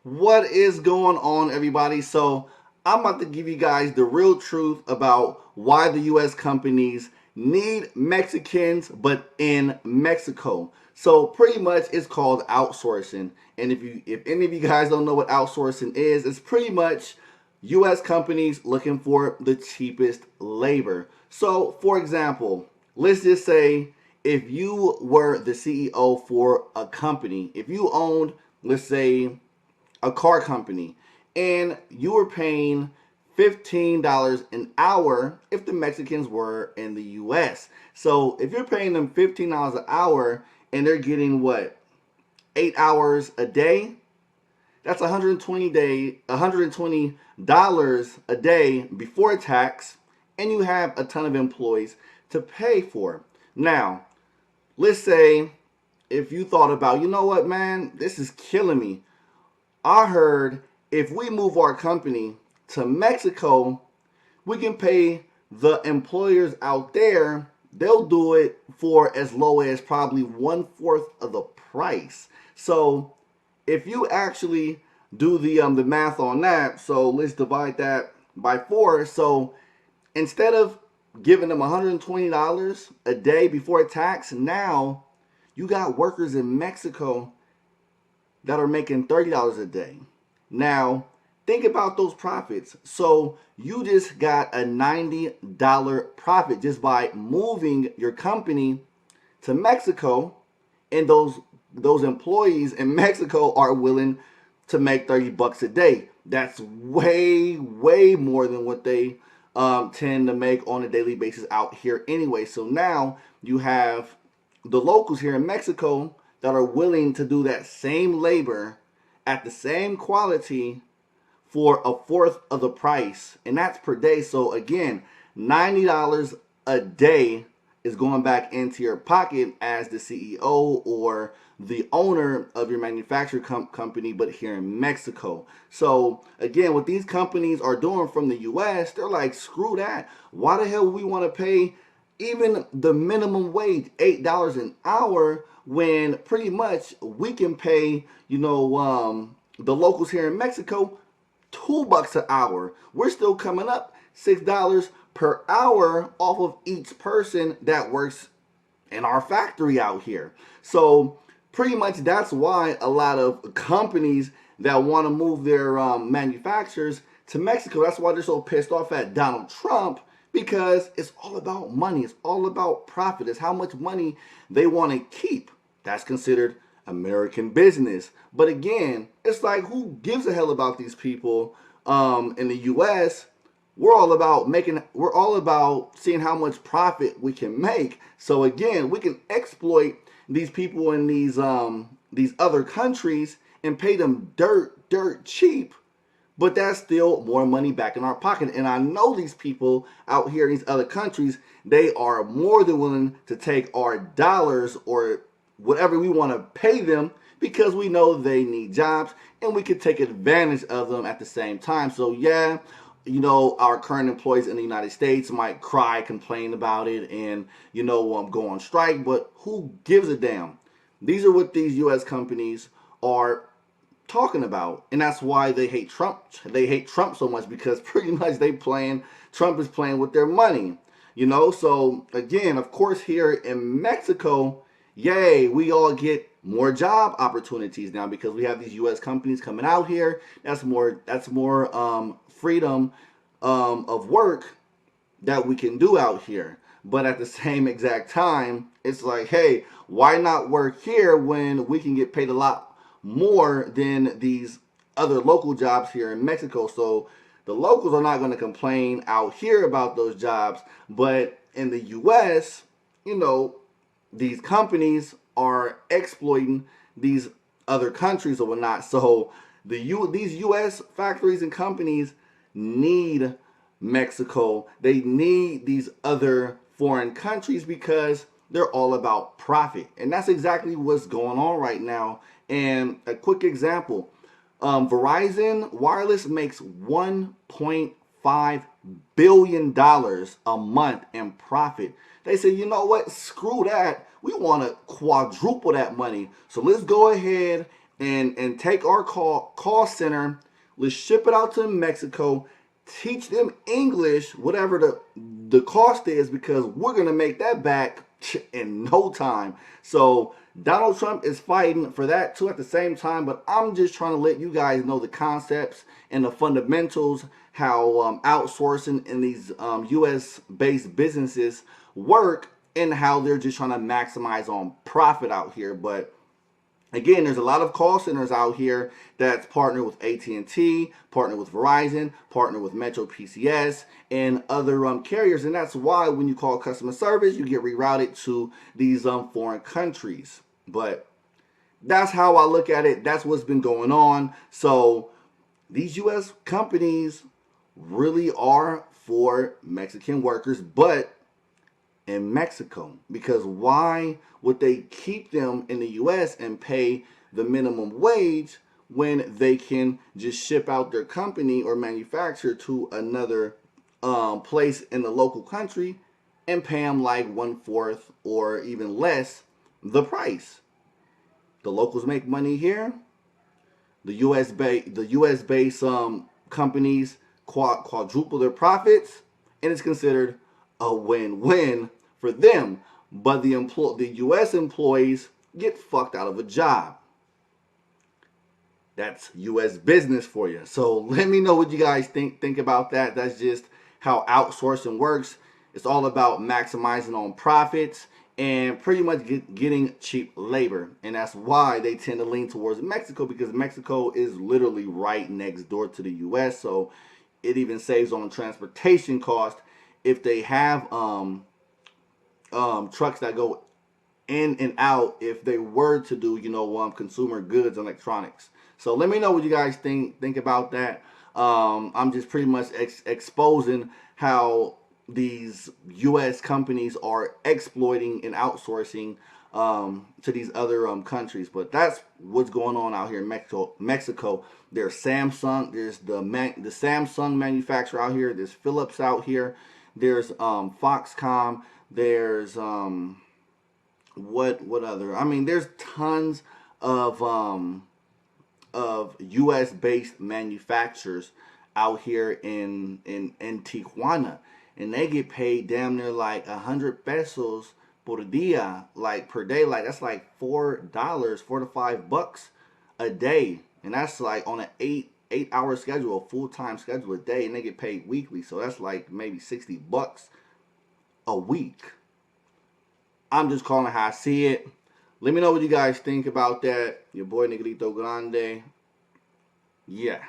What is going on, everybody? So, I'm about to give you guys the real truth about why the U.S. companies need Mexicans, but in Mexico. So, pretty much, it's called outsourcing. And if any of you guys don't know what outsourcing is, it's pretty much U.S. companies looking for the cheapest labor. So, for example, let's just say if you were the CEO for a company, if you owned, let's say, a car company, and you were paying $15 an hour if the Mexicans were in the US. So if you're paying them $15 an hour and they're getting what, 8 hours a day, that's 120 dollars a day before tax, and you have a ton of employees to pay for. Now, let's say if you thought about, you know what, man, this is killing me. I heard if we move our company to Mexico, we can pay the employers out there. They'll do it for as low as probably 1/4 of the price. So if you actually do the math on that, so let's divide that by four. So instead of giving them $120 a day before tax, now you got workers in Mexico that are making $30 a day. Now, think about those profits. So, you just got a $90 profit just by moving your company to Mexico, and those employees in Mexico are willing to make 30 bucks a day. That's way more than what they tend to make on a daily basis out here anyway. So now you have the locals here in Mexico that are willing to do that same labor at the same quality for a fourth of the price, and that's per day. So again, $90 a day is going back into your pocket as the CEO or the owner of your manufacturing company, but here in Mexico. So again, what these companies are doing from the US, they're like, screw that. Why the hell would we want to pay even the minimum wage, $8 an hour, when pretty much we can pay, the locals here in Mexico $2 an hour. We're still coming up $6 per hour off of each person that works in our factory out here. So pretty much that's why a lot of companies that want to move their manufacturers to Mexico, that's why they're so pissed off at Donald Trump, because it's all about money. It's all about profit. It's how much money they want to keep. That's considered American business. But again, it's like, who gives a hell about these people in the U.S.? We're all about seeing how much profit we can make. So again, we can exploit these people in these other countries and pay them dirt cheap, but that's still more money back in our pocket. And I know these people out here in these other countries, they are more than willing to take our dollars or whatever we want to pay them, because we know they need jobs and we can take advantage of them at the same time. So yeah, our current employees in the United States might cry, complain about it, and go on strike, but who gives a damn? These are what these US companies are talking about, and that's why they hate Trump. They hate Trump so much, because pretty much Trump is playing with their money. So again, of course, here in Mexico, yay, we all get more job opportunities now because we have these US companies coming out here. That's more freedom of work that we can do out here. But at the same exact time, it's like, hey, why not work here when we can get paid a lot more than these other local jobs here in Mexico? So the locals are not going to complain out here about those jobs, but in the US, you know, these companies are exploiting these other countries or whatnot. So these U.S. factories and companies need Mexico. They need these other foreign countries because they're all about profit, and that's exactly what's going on right now. And a quick example: Verizon Wireless makes $1.5 billion a month in profit. They say, you know what? Screw that. We want to quadruple that money. So let's go ahead and take our call center. Let's ship it out to Mexico. Teach them English, whatever the cost is, because we're gonna make that back in no time. So Donald Trump is fighting for that too at the same time. But I'm just trying to let you guys know the concepts and the fundamentals, how outsourcing in these U.S. based businesses work, and how they're just trying to maximize on profit out here. But again, there's a lot of call centers out here that's partnered with AT&T, partnered with Verizon, partnered with Metro PCS, and other carriers. And that's why when you call customer service, you get rerouted to these foreign countries. But that's how I look at it. That's what's been going on. So these U.S. companies really are for Mexican workers, but in Mexico. Because why would they keep them in the US and pay the minimum wage when they can just ship out their company or manufacturer to another place in the local country and pay them like one fourth or even less the price? The locals make money here. The US based companies quadruple their profits, and it's considered a win-win for them. But the U.S. employees get fucked out of a job. That's U.S. business for you. So let me know what you guys think about that. That's just how outsourcing works. It's all about maximizing on profits and pretty much getting cheap labor. And that's why they tend to lean towards Mexico, because Mexico is literally right next door to the U.S. So it even saves on transportation cost if they have trucks that go in and out, if they were to do consumer goods and electronics. So let me know what you guys think about that. I'm just pretty much exposing how these U.S. companies are exploiting and outsourcing to these other countries. But that's what's going on out here in Mexico. There's Samsung. There's the Samsung manufacturer out here. There's Philips out here. There's Foxconn. There's what other? I mean, there's tons of U.S. based manufacturers out here in Tijuana, and they get paid damn near like 100 pesos por dia, like per day. Like that's like $4, $4 to $5 a day, and that's like on an eight hour schedule, a full time schedule a day, and they get paid weekly. So that's like maybe $60 a week. I'm just calling how I see it. Let me know what you guys think about that. Your boy Negrito Grande. Yeah.